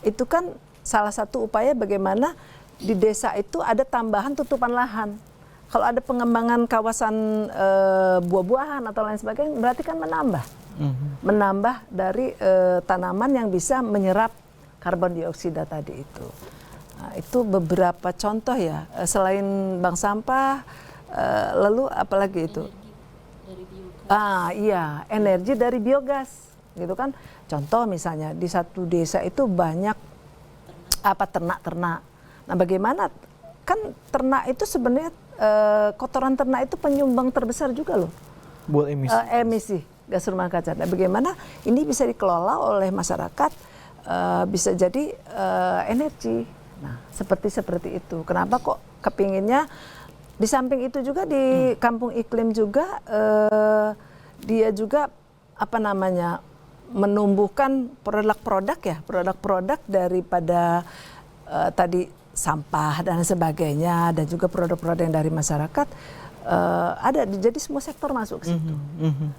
S2: itu kan salah satu upaya bagaimana di desa itu ada tambahan tutupan lahan. Kalau ada pengembangan kawasan buah-buahan atau lain sebagainya, berarti kan menambah dari tanaman yang bisa menyerap karbon dioksida tadi itu. Nah, itu beberapa contoh ya. Selain bank sampah, lalu apalagi itu? Iya, energi dari biogas, gitu kan. Contoh misalnya di satu desa itu banyak ternak-ternak. Nah, bagaimana kan ternak itu sebenarnya kotoran ternak itu penyumbang terbesar juga loh
S1: buat
S2: emisi gas rumah kaca. Nah, bagaimana ini bisa dikelola oleh masyarakat, bisa jadi energi. Nah, seperti itu. Kenapa kok kepinginnya? Di samping itu juga di Kampung Iklim juga dia juga menumbuhkan produk-produk daripada tadi sampah dan sebagainya, dan juga produk-produk yang dari masyarakat ada. Jadi semua sektor masuk ke situ.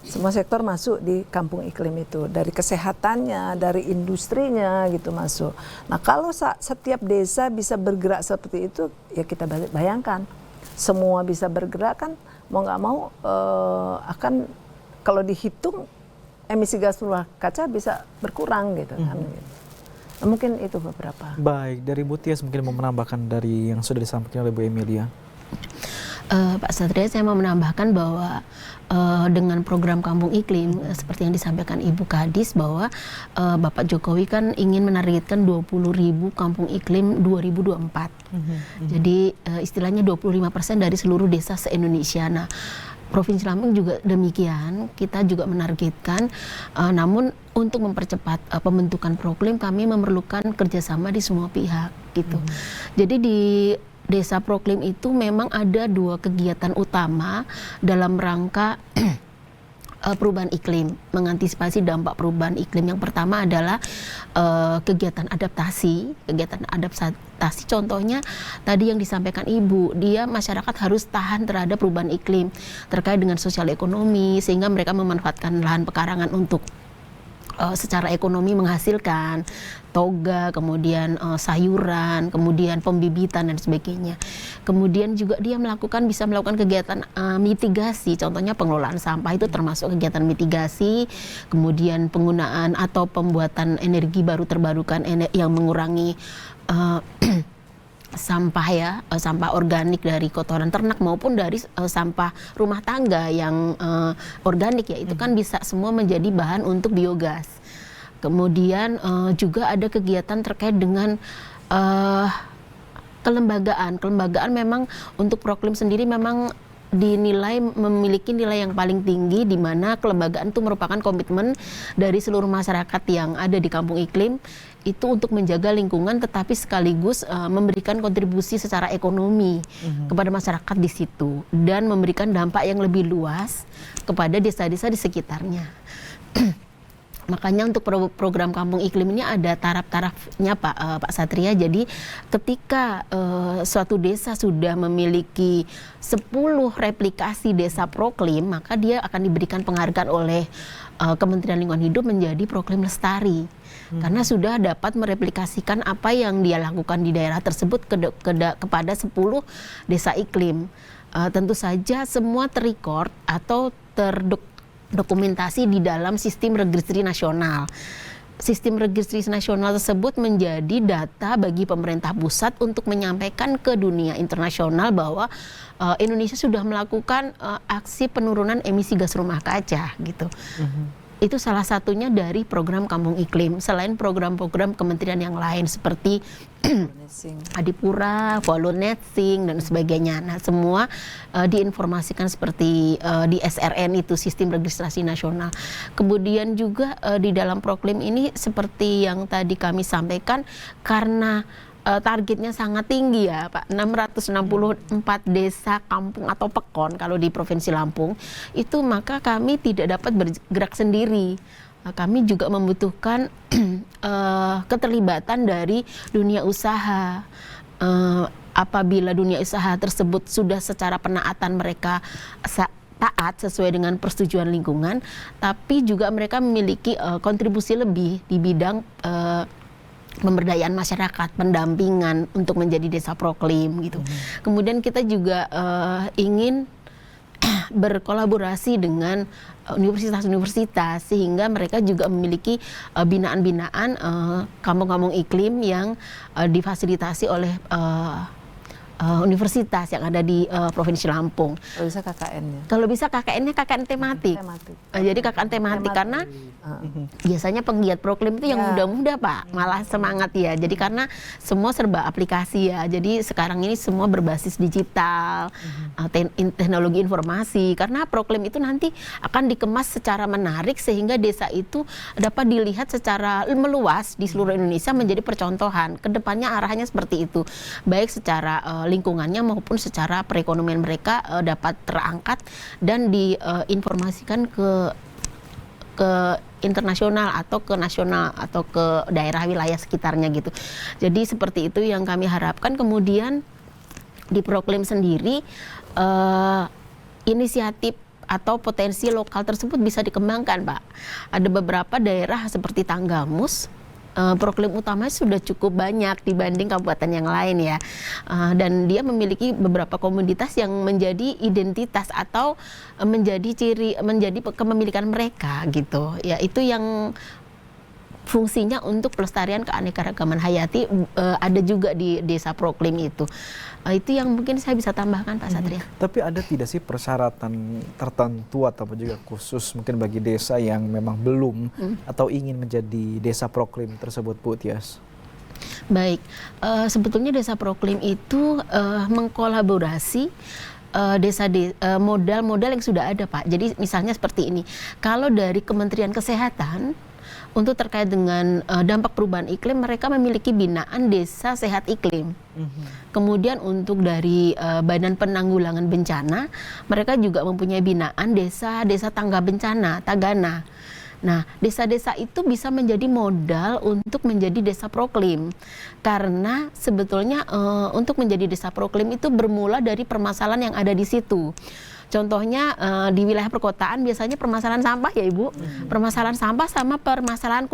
S2: Semua sektor masuk di kampung iklim itu, dari kesehatannya, dari industrinya gitu masuk. Nah kalau setiap desa bisa bergerak seperti itu, ya kita bayangkan semua bisa bergerak kan, mau nggak mau akan, kalau dihitung emisi gas rumah kaca bisa berkurang gitu kan. Nah, mungkin itu beberapa.
S1: Baik, dari Bu Tias mungkin mau menambahkan dari yang sudah disampaikan oleh Bu Emilia.
S3: Pak Satria, saya mau menambahkan bahwa dengan program Kampung Iklim seperti yang disampaikan Ibu Kadis, bahwa Bapak Jokowi kan ingin menargetkan 20.000 kampung iklim 2024. Jadi istilahnya 25% dari seluruh desa se-Indonesia. Nah, Provinsi Lampung juga demikian, kita juga menargetkan, namun untuk mempercepat pembentukan Proklim kami memerlukan kerjasama di semua pihak gitu. Jadi di Desa Proklim itu memang ada 2 kegiatan utama dalam rangka perubahan iklim, mengantisipasi dampak perubahan iklim. Yang pertama adalah kegiatan adaptasi. Contohnya tadi yang disampaikan Ibu, dia masyarakat harus tahan terhadap perubahan iklim terkait dengan sosial ekonomi, sehingga mereka memanfaatkan lahan pekarangan untuk secara ekonomi menghasilkan toga, kemudian sayuran, kemudian pembibitan dan sebagainya. Kemudian juga dia bisa melakukan kegiatan mitigasi, contohnya pengelolaan sampah itu termasuk kegiatan mitigasi, kemudian penggunaan atau pembuatan energi baru terbarukan yang mengurangi sampah sampah organik dari kotoran ternak maupun dari sampah rumah tangga yang organik itu kan bisa semua menjadi bahan untuk biogas. Kemudian juga ada kegiatan terkait dengan kelembagaan. Kelembagaan memang untuk Proklim sendiri memang dinilai memiliki nilai yang paling tinggi, di mana kelembagaan itu merupakan komitmen dari seluruh masyarakat yang ada di kampung iklim itu untuk menjaga lingkungan, tetapi sekaligus memberikan kontribusi secara ekonomi kepada masyarakat di situ dan memberikan dampak yang lebih luas kepada desa-desa di sekitarnya. Makanya untuk program Kampung Iklim ini ada taraf-tarafnya Pak Satria. Jadi ketika suatu desa sudah memiliki 10 replikasi desa Proklim, maka dia akan diberikan penghargaan oleh Kementerian Lingkungan Hidup menjadi Proklim Lestari. Karena sudah dapat mereplikasikan apa yang dia lakukan di daerah tersebut kepada 10 desa iklim. Tentu saja semua terrecord atau terdokumentasi di dalam sistem registrasi nasional. Sistem registrasi nasional tersebut menjadi data bagi pemerintah pusat untuk menyampaikan ke dunia internasional bahwa Indonesia sudah melakukan aksi penurunan emisi gas rumah kaca gitu. Itu salah satunya dari program Kampung Iklim, selain program-program kementerian yang lain seperti Adipura, Volunetzing dan sebagainya. Nah, semua diinformasikan seperti di SRN itu, Sistem Registrasi Nasional. Kemudian juga di dalam Proklim ini seperti yang tadi kami sampaikan, karena targetnya sangat tinggi ya Pak, 664 desa kampung atau pekon kalau di Provinsi Lampung itu, maka kami tidak dapat bergerak sendiri. Kami juga membutuhkan keterlibatan dari dunia usaha. Apabila dunia usaha tersebut sudah secara penaatan mereka taat sesuai dengan persetujuan lingkungan, tapi juga mereka memiliki kontribusi lebih di bidang pemberdayaan masyarakat, pendampingan untuk menjadi desa Proklim gitu. Kemudian kita juga ingin berkolaborasi dengan universitas-universitas sehingga mereka juga memiliki binaan-binaan kampung-kampung iklim yang difasilitasi oleh universitas yang ada di Provinsi Lampung.
S2: Kalau bisa KKN-nya.
S3: Kalau bisa KKN-nya KKN tematik. Jadi KKN tematik karena biasanya penggiat Proklim itu yang muda-muda Pak, malah semangat ya. Jadi karena semua serba aplikasi ya. Jadi sekarang ini semua berbasis digital, teknologi informasi. Karena Proklim itu nanti akan dikemas secara menarik sehingga desa itu dapat dilihat secara meluas di seluruh Indonesia menjadi percontohan. Kedepannya arahnya seperti itu. Baik secara lingkungannya maupun secara perekonomian mereka dapat terangkat dan diinformasikan ke internasional atau ke nasional atau ke daerah wilayah sekitarnya gitu. Jadi seperti itu yang kami harapkan. Kemudian di Proklim sendiri inisiatif atau potensi lokal tersebut bisa dikembangkan, Pak. Ada beberapa daerah seperti Tanggamus, proklim utamanya sudah cukup banyak dibanding kabupaten yang lain ya, dan dia memiliki beberapa komoditas yang menjadi identitas atau menjadi kepemilikan mereka gitu ya. Itu yang fungsinya untuk pelestarian keanekaragaman hayati ada juga di desa proklim itu. Itu yang mungkin saya bisa tambahkan, Pak Satria.
S1: Tapi ada tidak sih persyaratan tertentu atau juga khusus mungkin bagi desa yang memang belum atau ingin menjadi desa proklim tersebut, Bu Tias?
S3: Baik, sebetulnya desa proklim itu mengkolaborasi modal-modal yang sudah ada, Pak. Jadi misalnya seperti ini, kalau dari Kementerian Kesehatan untuk terkait dengan dampak perubahan iklim, mereka memiliki binaan desa sehat iklim. Kemudian untuk dari Badan Penanggulangan Bencana, mereka juga mempunyai binaan desa tangga bencana, Tagana. Nah, desa-desa itu bisa menjadi modal untuk menjadi desa proklim. Karena sebetulnya untuk menjadi desa proklim itu bermula dari permasalahan yang ada di situ. Contohnya di wilayah perkotaan biasanya permasalahan sampah ya Ibu, permasalahan sampah sama permasalahan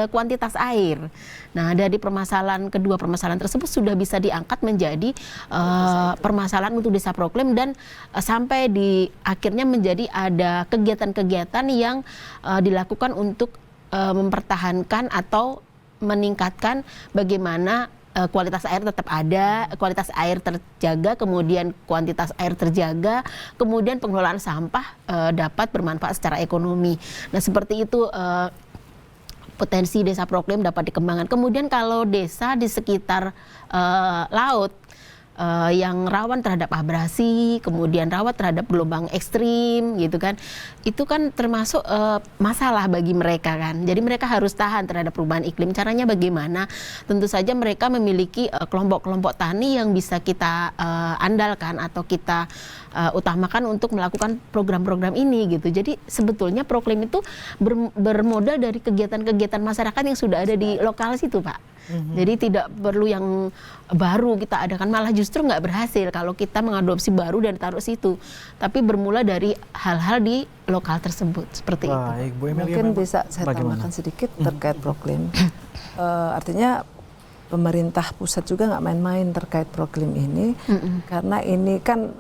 S3: kuantitas air. Nah, dari kedua permasalahan tersebut sudah bisa diangkat menjadi permasalahan untuk desa proklim, dan sampai di akhirnya menjadi ada kegiatan-kegiatan yang dilakukan untuk mempertahankan atau meningkatkan bagaimana kualitas air tetap ada, kualitas air terjaga, kemudian kuantitas air terjaga, kemudian pengelolaan sampah dapat bermanfaat secara ekonomi. Nah, seperti itu potensi desa proklim dapat dikembangkan. Kemudian kalau desa di sekitar laut yang rawan terhadap abrasi, kemudian rawan terhadap gelombang ekstrim gitu kan, itu kan termasuk masalah bagi mereka kan. Jadi mereka harus tahan terhadap perubahan iklim. Caranya bagaimana? Tentu saja mereka memiliki kelompok-kelompok tani yang bisa kita andalkan atau kita utamakan untuk melakukan program-program ini gitu. Jadi sebetulnya proklim itu bermodal dari kegiatan-kegiatan masyarakat yang sudah ada di lokal situ, Pak. Jadi tidak perlu yang baru kita adakan, malah justru nggak berhasil kalau kita mengadopsi baru dan taruh situ. Tapi bermula dari hal-hal di lokal tersebut, seperti itu.
S1: Baik, Bu Emilia,
S2: Mungkin bisa saya tambahkan sedikit terkait proklim. Artinya pemerintah pusat juga nggak main-main terkait proklim ini, karena ini kan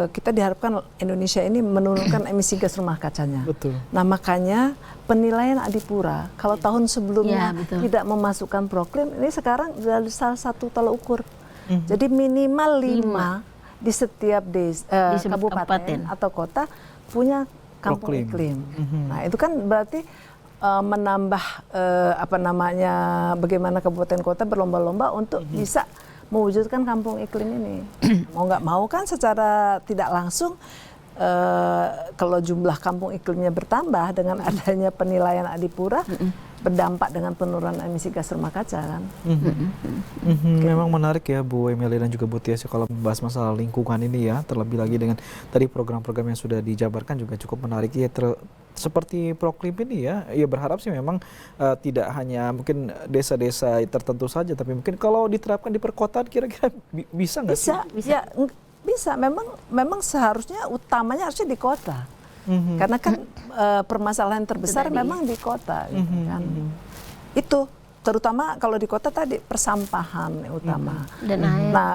S2: kita diharapkan Indonesia ini menurunkan emisi gas rumah kacanya.
S1: Betul.
S2: Nah, makanya penilaian Adipura kalau tahun sebelumnya tidak memasukkan proklim, ini sekarang dari salah satu tolak ukur. Jadi minimal 5 di setiap desa, kabupaten atau kota punya kampung iklim. Nah, itu kan berarti menambah bagaimana kabupaten kota berlomba-lomba untuk bisa mewujudkan kampung iklim ini. Mau nggak mau kan secara tidak langsung kalau jumlah kampung iklimnya bertambah dengan adanya penilaian Adipura, berdampak dengan penurunan emisi gas rumah kaca kan.
S1: Memang menarik ya Bu Emilia dan juga Bu Tias kalau membahas masalah lingkungan ini ya, terlebih lagi dengan tadi program-program yang sudah dijabarkan juga cukup menarik ya. Seperti proklim ini ya berharap sih memang tidak hanya mungkin desa-desa tertentu saja, tapi mungkin kalau diterapkan di perkotaan kira-kira bisa nggak sih?
S2: Bisa. Bisa. Memang seharusnya utamanya harusnya di kota. Karena kan permasalahan terbesar memang di kota gitu kan. Itu terutama kalau di kota tadi persampahan utama.
S3: Dan air.
S2: Nah,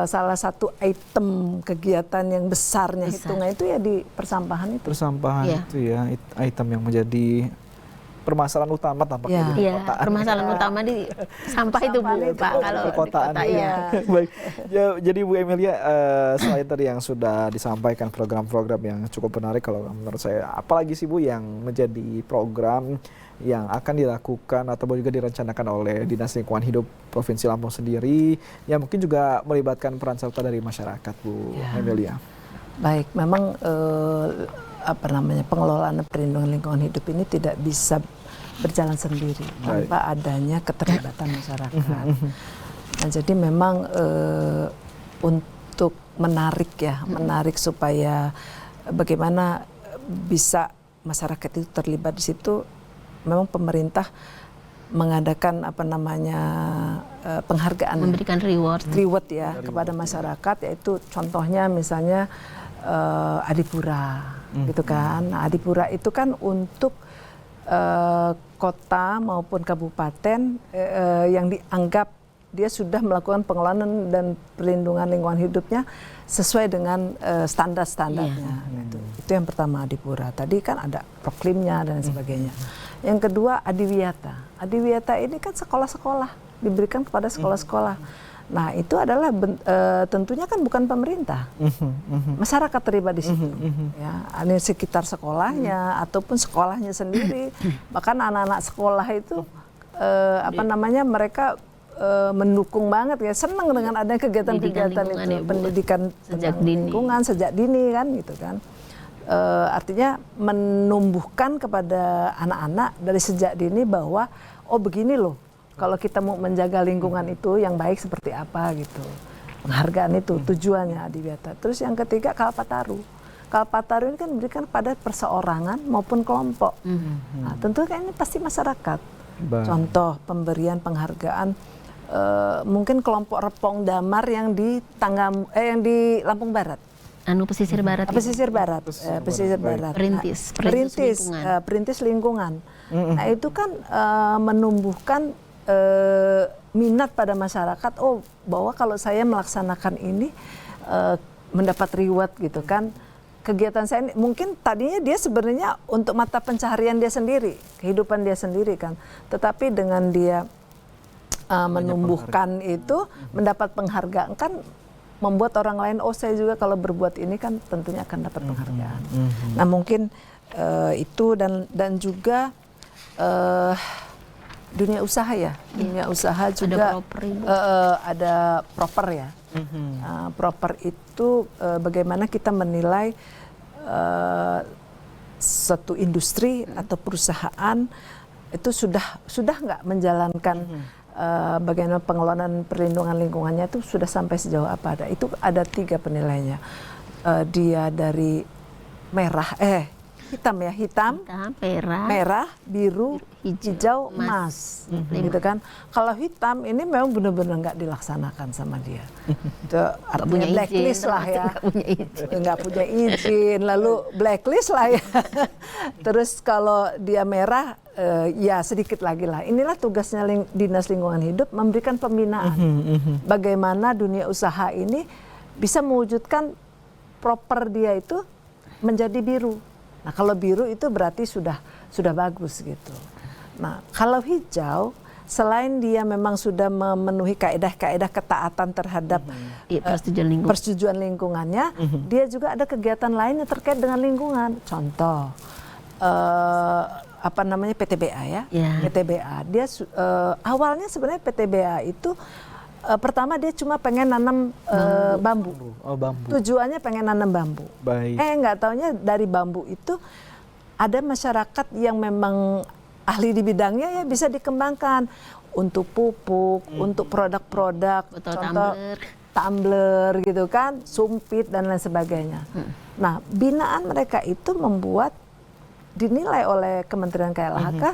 S2: salah satu item kegiatan yang besarnya hitungan itu ya di persampahan itu.
S1: Persampahan itu ya item yang menjadi permasalahan utama tampaknya di perkotaan.
S3: Permasalahan utama di sampah itu Bu, Pak, kalau
S1: perkotaan.
S3: di kota,
S1: Baik. Ya, jadi Bu Emilia, selain tadi yang sudah disampaikan program-program yang cukup menarik kalau menurut saya, apalagi sih Bu yang menjadi program yang akan dilakukan atau juga direncanakan oleh Dinas Lingkungan Hidup Provinsi Lampung sendiri, yang mungkin juga melibatkan peran serta dari masyarakat, Bu Emilia?
S2: Baik, memang pengelolaan perlindungan lingkungan hidup ini tidak bisa berjalan sendiri tanpa adanya keterlibatan masyarakat. Nah, jadi memang untuk menarik supaya bagaimana bisa masyarakat itu terlibat di situ, memang pemerintah mengadakan penghargaan,
S3: memberikan reward
S2: ya kepada masyarakat, yaitu contohnya misalnya Adipura, gitu kan. Nah, Adipura itu kan untuk kota maupun kabupaten yang dianggap dia sudah melakukan pengelolaan dan perlindungan lingkungan hidupnya sesuai dengan standar-standarnya. Itu yang pertama Adipura. Tadi kan ada proklimnya dan sebagainya. Yang kedua Adiwiyata. Adiwiyata ini kan sekolah-sekolah, diberikan kepada sekolah-sekolah. Nah itu adalah tentunya kan bukan pemerintah, masyarakat terlibat di situ. Ya, ada sekitar sekolahnya ataupun sekolahnya sendiri. Bahkan anak-anak sekolah itu mereka mendukung banget ya, senang dengan adanya kegiatan-kegiatan itu, pendidikan
S3: sejak
S2: lingkungan sejak dini kan gitu kan. Artinya menumbuhkan kepada anak-anak dari sejak dini bahwa oh begini loh, kalau kita mau menjaga lingkungan itu yang baik seperti apa gitu. Penghargaan itu tujuannya Adiwiyata. Terus yang ketiga Kalpataru. Kalpataru ini kan diberikan pada perseorangan maupun kelompok. Nah, tentu kan ini pasti masyarakat. Contoh pemberian penghargaan mungkin kelompok Repong Damar yang di Lampung Barat.
S3: Pesisir Barat.
S2: Pesisir Barat. Pesisir Barat. Perintis lingkungan. Nah, itu kan menumbuhkan minat pada masyarakat, oh bahwa kalau saya melaksanakan ini mendapat reward gitu kan. Kegiatan saya ini, mungkin tadinya dia sebenarnya untuk mata pencaharian dia sendiri, kehidupan dia sendiri kan. Tetapi dengan dia menumbuhkan itu, mendapat penghargaan kan, membuat orang lain, oh saya juga kalau berbuat ini kan tentunya akan dapat penghargaan. Nah mungkin itu dan juga dunia usaha ya, dunia usaha juga ada proper ya. Proper itu bagaimana kita menilai satu industri atau perusahaan itu sudah nggak menjalankan bagaimana pengelolaan perlindungan lingkungannya itu sudah sampai sejauh apa. Itu ada 3 penilaiannya. Dia dari hitam, merah, biru, hijau, emas, gitu kan. Kalau hitam ini memang benar-benar nggak dilaksanakan sama dia. Itu artinya blacklist lah ya, nggak punya izin, lalu blacklist lah ya. Terus kalau dia merah, ya sedikit lagi lah. Inilah tugasnya Dinas Lingkungan Hidup, memberikan pembinaan. Bagaimana dunia usaha ini bisa mewujudkan proper dia itu menjadi biru. Nah kalau biru itu berarti sudah bagus gitu. Nah kalau hijau, selain dia memang sudah memenuhi kaedah-kaedah ketaatan terhadap persetujuan lingkungannya, dia juga ada kegiatan lain yang terkait dengan lingkungan. Contoh PTBA ya, PTBA. Dia awalnya sebenarnya PTBA itu pertama dia cuma pengen nanam bambu. Tujuannya pengen nanam bambu. Nggak taunya dari bambu itu ada masyarakat yang memang ahli di bidangnya ya bisa dikembangkan untuk pupuk, untuk produk-produk, contoh tumbler gitu kan, sumpit dan lain sebagainya. Nah, binaan mereka itu membuat dinilai oleh Kementerian KLHK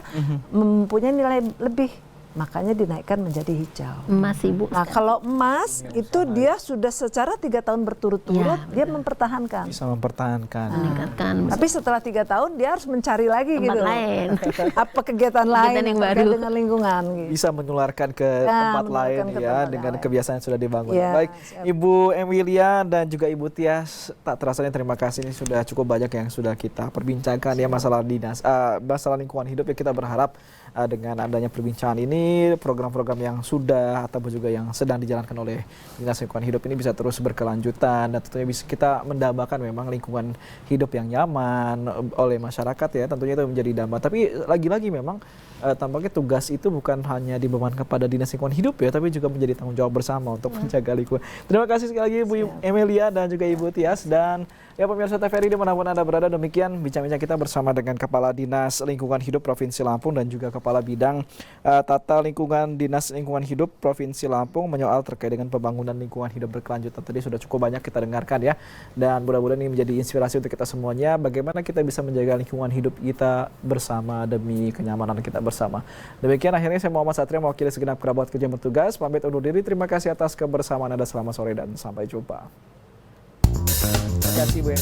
S2: mempunyai nilai lebih. Makanya dinaikkan menjadi hijau.
S3: Emas Ibu.
S2: Nah kalau emas itu dia sudah secara 3 tahun berturut-turut dia mempertahankan.
S1: Bisa mempertahankan.
S3: Meningkatkan.
S2: Tapi setelah 3 tahun dia harus mencari lagi
S3: tempat
S2: gitu.
S3: lain.
S2: Apa kegiatan lain
S3: yang
S2: terkait
S3: baru
S2: dengan lingkungan. Gitu.
S1: Bisa menularkan ke tempat lain
S2: ke
S1: ya
S2: tempat
S1: dengan
S2: lain.
S1: kebiasaan yang sudah dibangun.
S2: Ya,
S1: Baik, Ibu Emilia dan juga Ibu Tias, tak terasanya terima kasih, ini sudah cukup banyak yang sudah kita perbincangkan ya masalah masalah lingkungan hidup ya. Kita berharap dengan adanya perbincangan ini, program-program yang sudah ataupun juga yang sedang dijalankan oleh Dinas Lingkungan Hidup ini bisa terus berkelanjutan dan tentunya bisa kita mendambakan memang lingkungan hidup yang nyaman oleh masyarakat ya, tentunya itu menjadi damba. Tapi lagi-lagi memang tampaknya tugas itu bukan hanya dibebankan kepada Dinas Lingkungan Hidup ya, tapi juga menjadi tanggung jawab bersama untuk menjaga lingkungan. Terima kasih sekali lagi Ibu Emilia dan juga Ibu Tias, dan ya pemirsa TVRI dimanapun Anda berada, demikian bincang-bincang kita bersama dengan Kepala Dinas Lingkungan Hidup Provinsi Lampung dan juga Kepala Bidang Tata Lingkungan Dinas Lingkungan Hidup Provinsi Lampung menyoal terkait dengan pembangunan lingkungan hidup berkelanjutan. Tadi sudah cukup banyak kita dengarkan ya, dan mudah-mudahan ini menjadi inspirasi untuk kita semuanya bagaimana kita bisa menjaga lingkungan hidup kita bersama demi kenyamanan kita bersama. Demikian akhirnya saya Muhammad Satria mewakili segenap kerabat kerja bertugas pamit undur diri. Terima kasih atas kebersamaan Anda, selamat sore dan sampai jumpa. Terima kasih Bu ya.